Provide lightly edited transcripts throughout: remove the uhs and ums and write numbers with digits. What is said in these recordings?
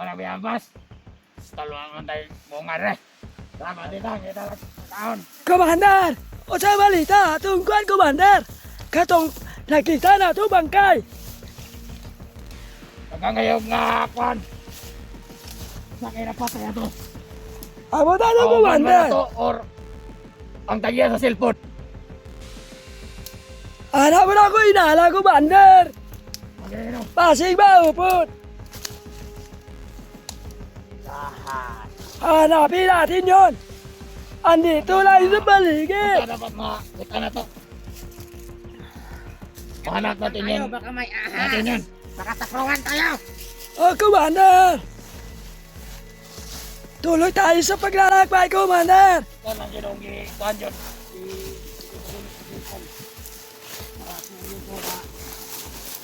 Para biyambas. Taluan tayo bunga rin. Tama dito, kita lang taon. Komander! O sa balita, tungkuan Komander! Katong nakita na ito bangkay! Hanggang ngayon nga, kwan. Sakay na patay ito. Amo na ito Auban ba Komander! na to, or ang tagya sa cellphone. Anak mo na ako inala Komander! Okay, no? Pasig ba upot? Lahat. Hanapin natin yon! Andito lang sa paligid! Kita dapat kita na to. Pahanap natin yun. Baka may ahas. Natin yun. Baka takrawan tayo. O Komander! Tuloy tayo sa paglalakbay Komander! Ito lang yun ang kwan yun.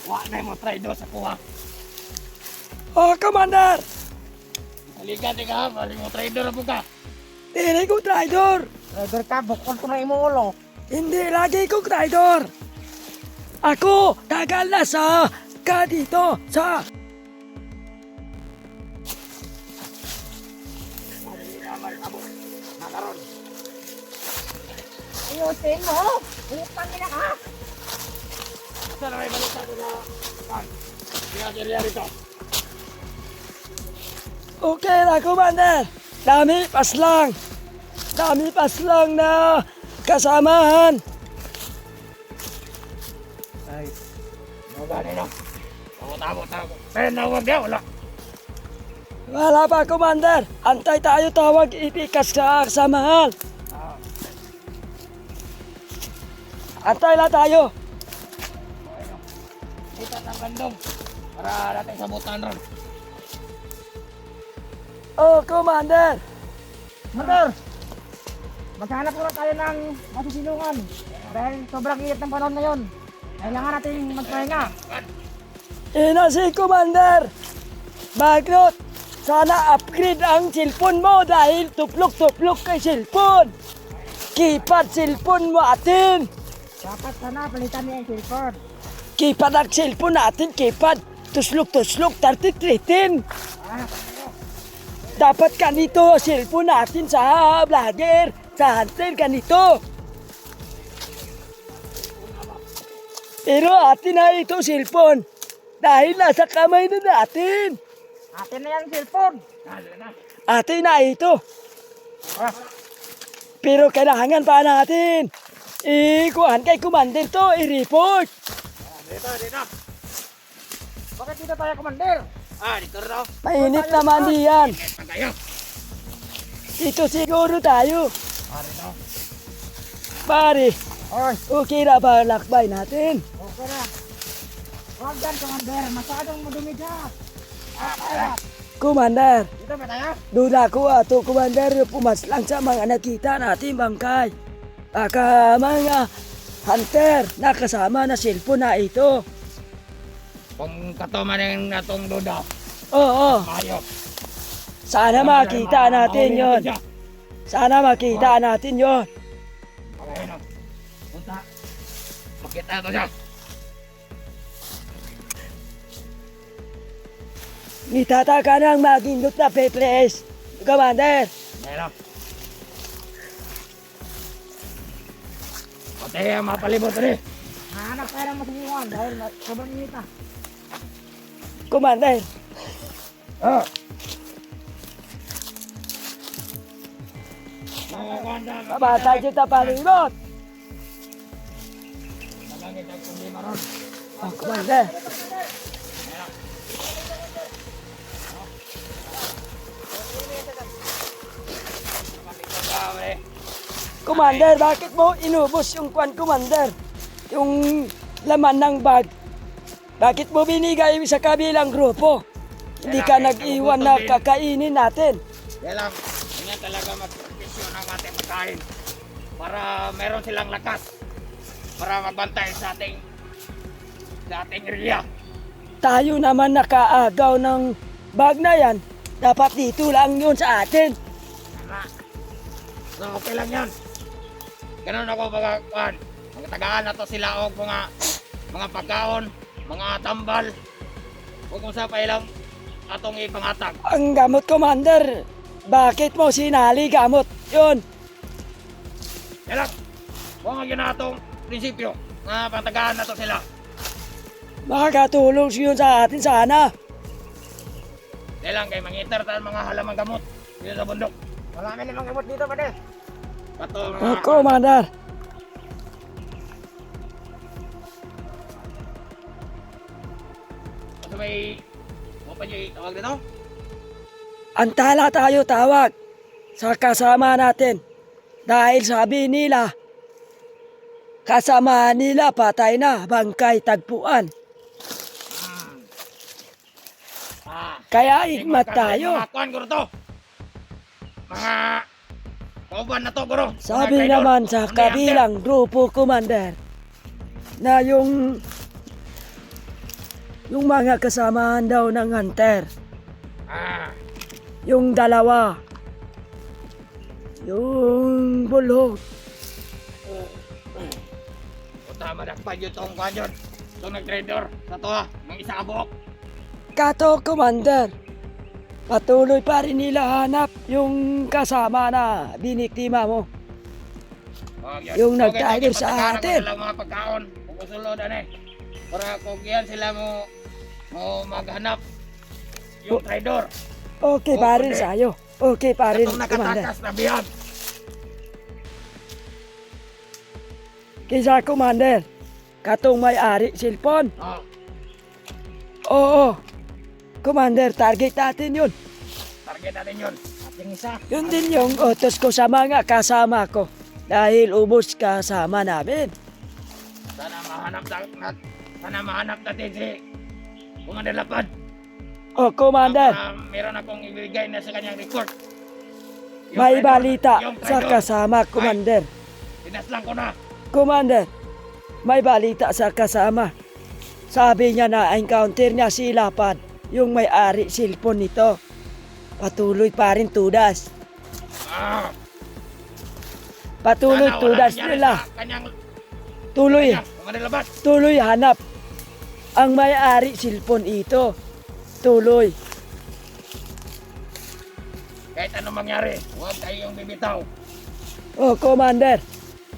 Wala na yung try doon sa kuha. O Komander! Halika, tika. Bali mo trader po ka. Dili ko traidor! Driver ka, bukod ko na imuulo. Hindi lagi ko traidor! Ako, tagal na sa ka dito sa... Ayusin mo. Utang nila ka. Saan na may balita nila? Kaya rito. Okay na, Commander. Dami paslang. Dami paslang na kasamahan. Ay. Mga nila. Tabo. Pero nawag niya, wala. Wala pa, Commander. Antay tayo tawag ipikas sa kasamahan. Antay lang tayo. Kita ng gandong. Para natin sabutan ron. Oh, Commander. Motor. Maghanap muna tayo ng masisilungan. Dahil sobrang init ng panahon ngayon. Kailangan natin magpahinga. Ina si Commander. Bagnot. Sana upgrade ang cellphone mo dahil tuplok-tuplok kay cellphone. Keypad cellphone mo atin. Dapat sana palitan niya yung cellphone. Keypad ang cellphone natin, keypad. Tuslok-tuslok, tartik-tritin. Dapat ganito cellphone natin sa vlogger, sa hunter, ganito. Pero atin na ito cellphone. Dahil nasa kamay na natin. Atin na yung cellphone. Atin na ito. Pero kailangan pa natin. Ikuhan kay Commander to, i-report. Dito. Bakit dito tayo, Commander? Dito rin. Mainit naman diyan. Pagayo. Dito siguro tayo. Dito. Pare, Oy, okay na ba lakbay natin? okay na. Huwag dyan, Commander. Masyadong madumi dyan. Commander, Dito ba tayo? duda ko ato Commander pumaslang sa mga nakita natin bangkay. Baka mga hunter na kasama na cellphone na ito. Kung katuman yung natong duda. Oo, Mayo. sana makita natin yon. Sana makita natin yon. Okay, no. Punta. Makita ito siya. Itataka ng magindot na peples. Commander, Meron. Pati ang mapalibot rin. Hanap tayo ng masisilungan dahil sobrang init na. Commander, kabatay kita palibot. Nalangit ang problema ron. Oh, Commander. Commander, bakit mo inubos yung kwan, Commander? Yung laman ng bag. Bakit mo binigay sa kabilang grupo? Hindi ka nag-iwan na kakainin natin. Kaya lang, ganyan talaga mag-proteksyon ang ating pagkain. Para meron silang lakas. Para magbantay sa ating area. Tayo naman nakaagaw ng bag na yan. Dapat dito lang yun sa atin. Tama. So, okay lang yan. Ganun ako magkakuan. Magtagaan na to sila og mga pagkaon, mga tambal. Huwag mo sa pailang atong ipangatag. Ang gamot, Commander. Bakit mo sinali gamot? Yun. Yan lang. Kung ang ginatong prinsipyo na patagaan na to sila. Makakatulong yun sa atin sana. Yan lang kay mangitar tayo mga halamang gamot dito sa bundok. Wala kami namang gamot dito, pare. Kato Oh, Commander. Kato may pa niyo tawag dito? Antala tayo tawag sa kasama natin. Dahil sabi nila, kasama nila patay na, bangkay tagpuan. Kaya igmat tayo. Mga kuhan, guro to. Mga kauban na to, guro. Sabi Mga traidor. naman sa Hindi, kabilang grupo, Commander, na yung mga kasamahan daw ng hunter, Ah, yung dalawa, yung bulhog, puta, madakpan yun tong kuhan yun. Itong nag-trader sa to ha, ng isa kabok. kato, Commander, patuloy pa rin nila hanap yung kasama na biniktima mo. Oh, yun. Yung Okay, nag-tiger tayo, sa patagaan atin. ako sila mga pagkaon. Kung usulod, para kung yan sila mo maghanap yung traidor. Okay Oh, pa rin kundi. sa'yo. Okay pa rin, Itong Commander. nakatakas na bihag. Kisa, Commander, katong may-ari silpon. Oh, Oo, Commander, target natin yun. target natin yun. Ating isa. Yun din yung utos ko sa mga kasama ko. Dahil ubos kasama namin. Sana mahanap natin si Commander Lapad. O, Commander, Meron akong ibigay na sa kanyang report. Yung may traidor, balita yung sa traidor. kasama, Commander. Tinaslang ko na. Commander, may balita sa kasama. Sabi niya na encounter niya si Lapad, yung may-ari silpon nito. Patuloy pa rin tudas. Ah, Patuloy sana wala tudas nangyari nila. sa kanyang Tuloy, Commander Lapad. tuloy hanap. Ang may-ari silpon ito. Tuloy. Kahit anong mangyari, huwag kayong bibitaw. Oh, Commander.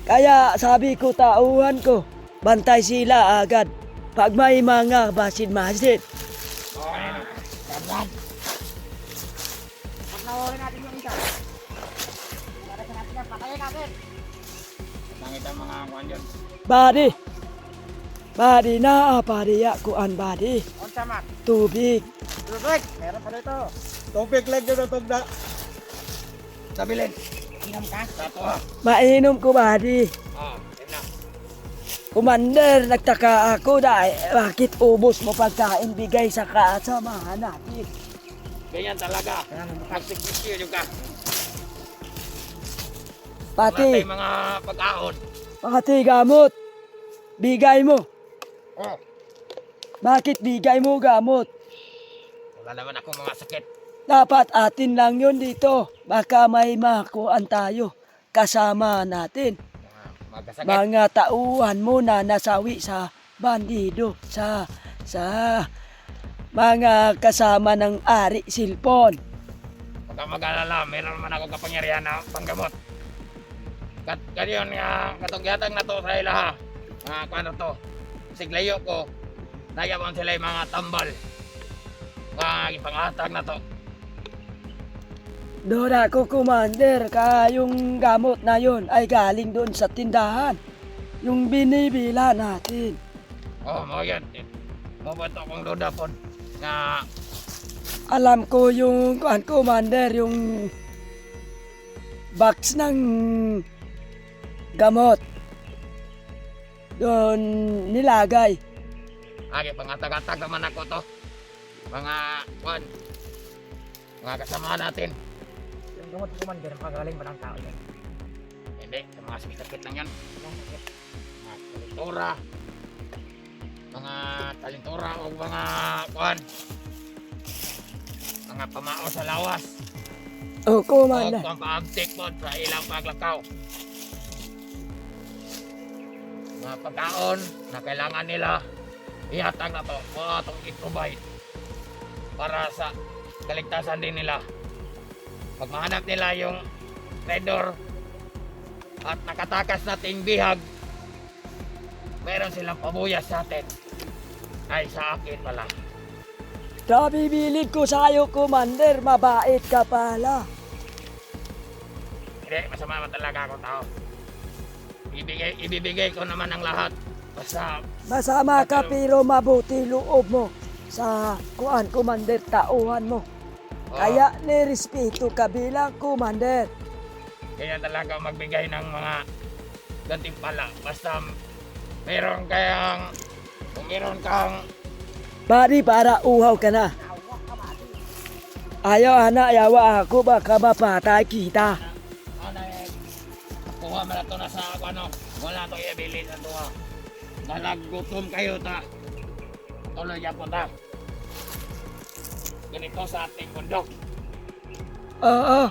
Kaya sabi ko tauhan ko, bantay sila agad. Pag may mga basid-masid. Okay na. Sabad. Pag nahuhuli natin yung isa. Para sa natin yan, patayin natin. Nangit ang mga kuhan yun. Badi. Badi na, badi ya, kuan badi. On sama. Tubig. Tubig. Meron pa dito. Tubig lang yun ang tugda. Sabilin. Inom ka. Sa to ha. Mainom ko badi. Yun na. Commander, nagtaka ako dahil bakit ubos mo pagkain bigay sa kasamahan natin. Ganyan talaga. Magsikisyo yung ka. Wala Pati, tayong mga pag-aon. pati gamot. Bigay mo. Oh, Bakit bigay mo gamot? wala naman ako mga sakit. Dapat atin lang yun dito. Baka may makuan tayo kasama natin. Magkasakit. Mga tauhan mo na nasawi sa bandido, sa mga kasama ng ari silpon. Huwag kang mag-alala, meron naman ako kapangyarihan na panggamot. Ganyan nga, katugyatang na to sa ilaha. Mga kwano to. Siglayo ko, nayaman sila yung mga tambal. Mga ipangatag na to. Doon ako, Commander, kaya yung gamot na yon ay galing doon sa tindahan. Yung binibila natin. Oh, mo yan. Mabato akong duda po na Alam ko yung, Commander, yung box ng gamot. Doon nilagay. agi pangatag-atag naman ako to. Mga kwan. Mga kasama natin. Yung gamot ko man, pagaling ba ng tao yan? Hindi, sa mga sakit lang yan. Mga talintura. Mga talintura o mga kwan. Mga pamao sa lawas. O, O Commander. kung paabtik po sa ilang paglakaw. Mga pagkaon na kailangan nila ihatag na to. O itong i-provide. para sa kaligtasan din nila. Pag mahanap nila yung traitor at nakatakas nating bihag, meron silang pabuyas sa atin. Ay, sa akin pala. Nabibilid ko sa'yo, Commander. Mabait ka pala. Hindi, masama naman talaga ako tao. Ibibigay ko naman ang lahat. Basta, Masama ka pero mabuti loob mo sa Commander, tauhan mo. Kaya nirespeto ka bilang Commander. kaya talaga magbigay ng mga gantimpala. Basta, kung meron kang Bari para uhaw ka na. Ayaw anak, yawa ako baka mapatay kita. kuha mo na ito na sa wala ito i-abilit na ito. Nalaggutom kayo ta. Tuloy niya po ta. Ganito sa ating bundok. Oo.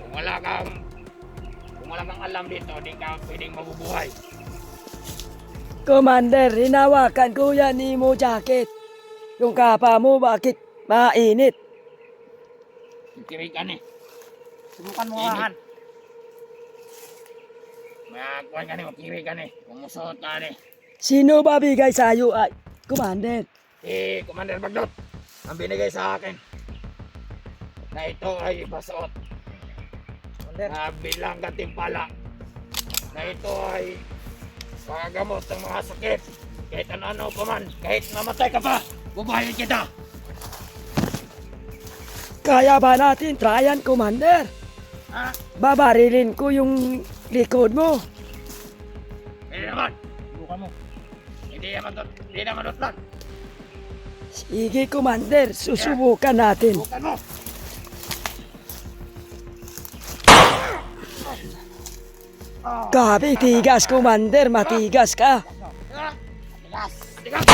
Kung wala kang alam dito, di ka pwedeng mabubuhay. Commander, hinawakan ko yan ni mo jacket. Yung kapa mo bakit mainit? Kiri ka ni. Subukan mo kahan. Magkuhan ka ni, makiri ka ni. Kumusot ka ni. Sino ba bigay sa'yo ay Commander? Si Commander Bagdot, ang binigay sa akin na ito ay basuot na bilang gantimpala na ito ay pagagamot ng mga sakit kahit ano pa man, kahit namatay ka pa, bubuhayin kita. Kaya ba natin tryan, Commander? Ha? Babarilin ko yung likod mo. Hindi naman, Subukan mo. hindi naman dutlan. Sige, Commander, susubukan natin. Bukan mo. Gabi, tigas, Commander, matigas ka. Tigas, tigas.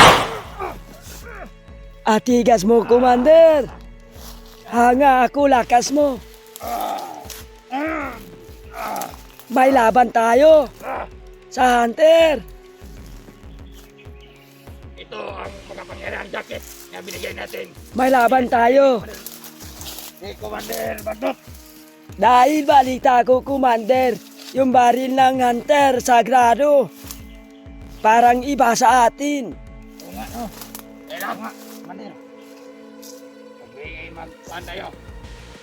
Atigas mo, Commander. Hanga ako, lakas mo. May laban tayo sa Hunter. Ito ang makapangyarihang jacket na binigay natin May laban tayo. ni Commander Bagdot. Dahil balita ko, Commander, yung baril ng Hunter, sagrado. Parang iba sa atin. Oo nga, no. Kailangan nga, Commander. Magpaan tayo.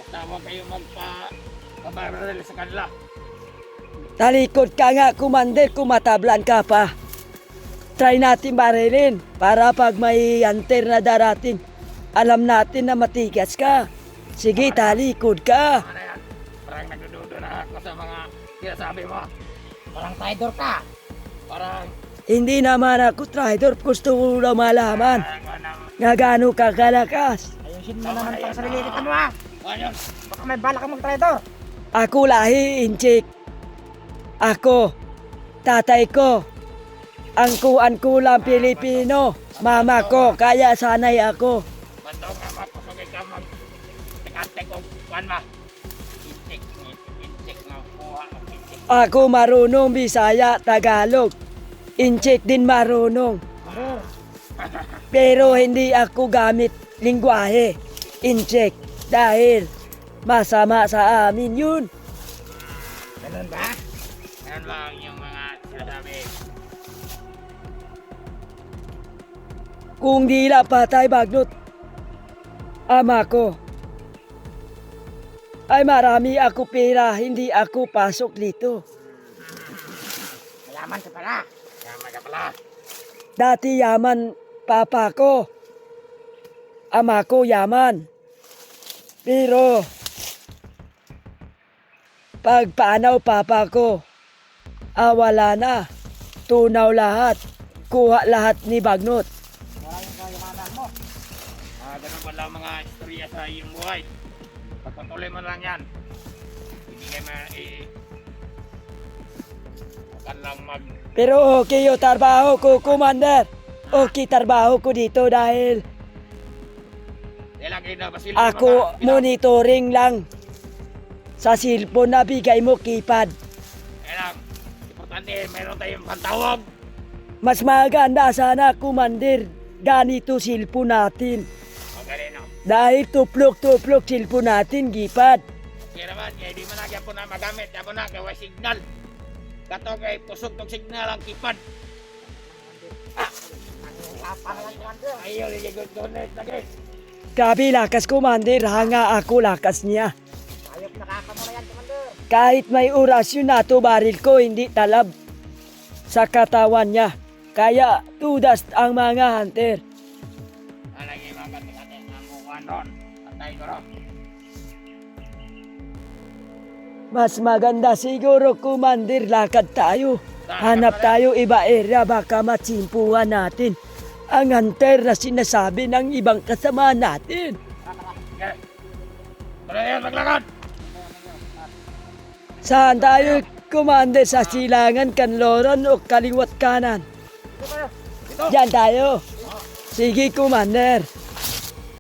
Basta huwag kayo magpabaril sa kanila. Talikod ka nga, Commander, kung matablan ka pa. Try natin barilin para pag may Hunter na darating, alam natin na matigas ka. Sige, talikod ka. Ano yan? Parang nagdududo na ako sa mga sinasabi mo. Parang traitor ka. Parang, Hindi naman ako traitor, gusto ko lang malaman nga gaano ka kalakas. Ayusin mo naman pang sarili dito mo ha. ano? Baka may balak kang mag-traitor. Ako lahi, Inchik. Ako, tatay ko, ang kuan ko lang Pilipino. Mama ko, kaya sanay ako. Basta nga mapusugay ka mag-tikate kung kuhan ma. Intik nga kuha ng intik. Ako marunong Bisaya, Tagalog. Inchik din marunong. Commander. Pero hindi ako gamit lingwahe. Inchik. Dahil masama sa amin yun. Ganun ba? Ganun ba ang iyong mga sinasabi? Kung di la patay Bagnot, ama ko, ay marami ako pera, hindi ako pasok dito. Malaman ka pala. Tama ka pala. Dati yaman papa ko, ama ko yaman. Pero pag paanaw papa ko, wala na. Tunaw lahat. Kuha lahat ni Bagnot. Wala yung kayamanan mo. Ganun pala ang mga istorya sa iyong buhay. Pagpatuloy mo lang yan. Ibigay mo huwag ka lang Pero okay yung trabaho ko, Commander. Okay trabaho ko dito dahil Nilagay na ba sila ako monitoring lang. Sa cellphone na bigay mo keypad. Kailang, importante, mayroon tayong pantawag. Mas maganda sana, Commander. ganito silpo natin. O ganino. Dahil tuplok-tuplok silpo natin, gipad. Kaya naman, kaya di man nagyan po na magamit. Kaya po na, kaya way signal. Kato kay pusog tong signal ang kipad. Lapa na lang, Commander. Ayaw, ligigod donate lagi. Grabe lakas, Commander. Hanga ako lakas niya. Ayop nakakamura yan, Commander. Kahit may orasyon na to, baril ko hindi talab sa katawan niya. Kaya tudas ang mga hunter. Alagi mga kating-kating ang mukuhan ron. Patay ko ron. Mas maganda siguro, Commander, lakad tayo. Hanap tayo iba area, baka matsimpuhan natin ang hunter na sinasabi ng ibang kasama natin. Okay. Tuloy yan, maglakad. Saan tayo, Commander? Sa silangan, kanloran o kaliwat kanan? Dito. Diyan tayo. Sige, Commander.